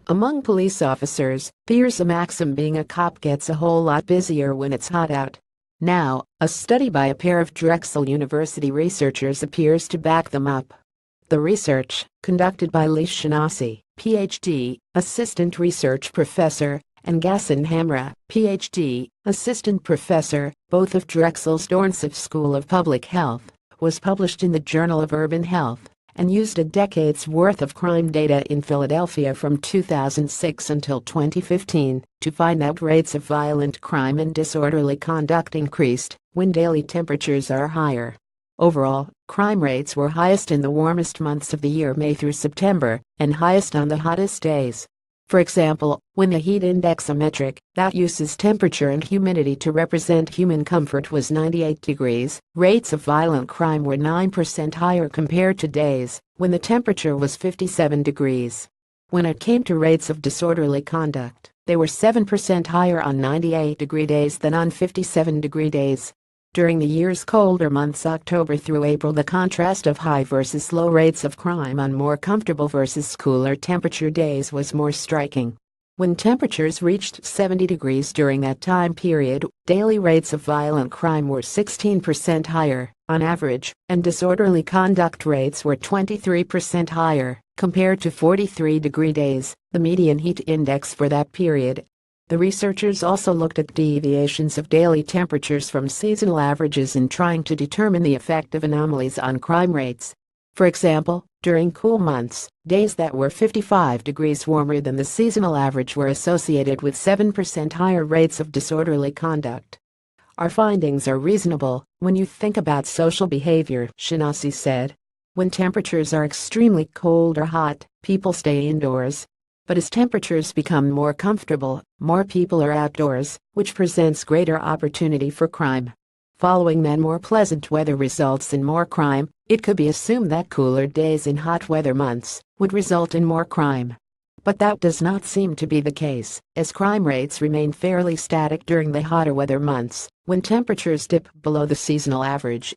Among police officers, there's a maxim: being a cop gets a whole lot busier when it's hot out. Now, a study by a pair of Drexel University researchers appears to back them up. The research, conducted by Lee Shanasi, Ph.D., Assistant Research Professor, and Gassan Hamra, Ph.D., Assistant Professor, both of Drexel's Dornsife School of Public Health, was published in the Journal of Urban Health, and used a decade's worth of crime data in Philadelphia from 2006 until 2015 to find out rates of violent crime and disorderly conduct increased when daily temperatures are higher. Overall, crime rates were highest in the warmest months of the year, May through September, and highest on the hottest days. For example, when the heat index, a metric that uses temperature and humidity to represent human comfort, was 98 degrees, rates of violent crime were 9% higher compared to days when the temperature was 57 degrees. When it came to rates of disorderly conduct, they were 7% higher on 98-degree days than on 57-degree days. During the year's colder months, October through April, the contrast of high versus low rates of crime on more comfortable versus cooler temperature days was more striking. When temperatures reached 70 degrees during that time period, daily rates of violent crime were 16% higher, on average, and disorderly conduct rates were 23% higher, compared to 43-degree days, the median heat index for that period. The researchers also looked at deviations of daily temperatures from seasonal averages in trying to determine the effect of anomalies on crime rates. For example, during cool months, days that were 55 degrees warmer than the seasonal average were associated with 7% higher rates of disorderly conduct. Our findings are reasonable when you think about social behavior, Shanasi said. When temperatures are extremely cold or hot, people stay indoors. But as temperatures become more comfortable, more people are outdoors, which presents greater opportunity for crime. Following that more pleasant weather results in more crime, it could be assumed that cooler days in hot weather months would result in more crime. But that does not seem to be the case, as crime rates remain fairly static during the hotter weather months, when temperatures dip below the seasonal average.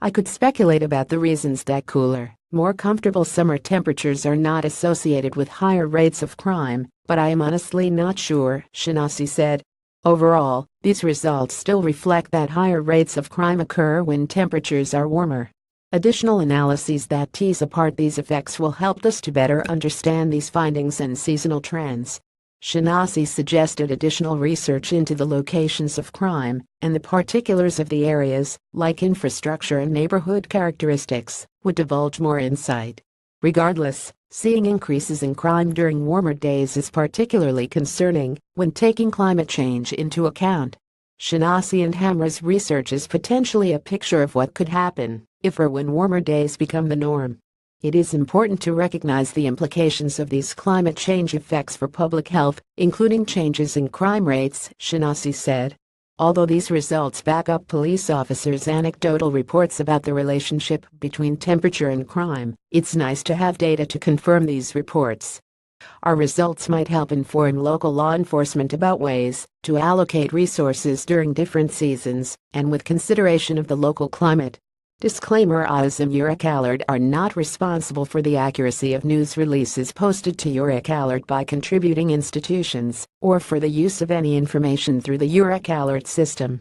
I could speculate about the reasons that cooler, more comfortable summer temperatures are not associated with higher rates of crime, but I am honestly not sure, Shanasi said. Overall, these results still reflect that higher rates of crime occur when temperatures are warmer. Additional analyses that tease apart these effects will help us to better understand these findings and seasonal trends. Shanasi suggested additional research into the locations of crime and the particulars of the areas, like infrastructure and neighborhood characteristics, would divulge more insight. Regardless, seeing increases in crime during warmer days is particularly concerning when taking climate change into account. Shanasi and Hamra's research is potentially a picture of what could happen if or when warmer days become the norm. It is important to recognize the implications of these climate change effects for public health, including changes in crime rates, Shanasi said. Although these results back up police officers' anecdotal reports about the relationship between temperature and crime, it's nice to have data to confirm these reports. Our results might help inform local law enforcement about ways to allocate resources during different seasons and with consideration of the local climate. Disclaimer: Oz and Alert are not responsible for the accuracy of news releases posted to Alert by contributing institutions, or for the use of any information through the Alert system.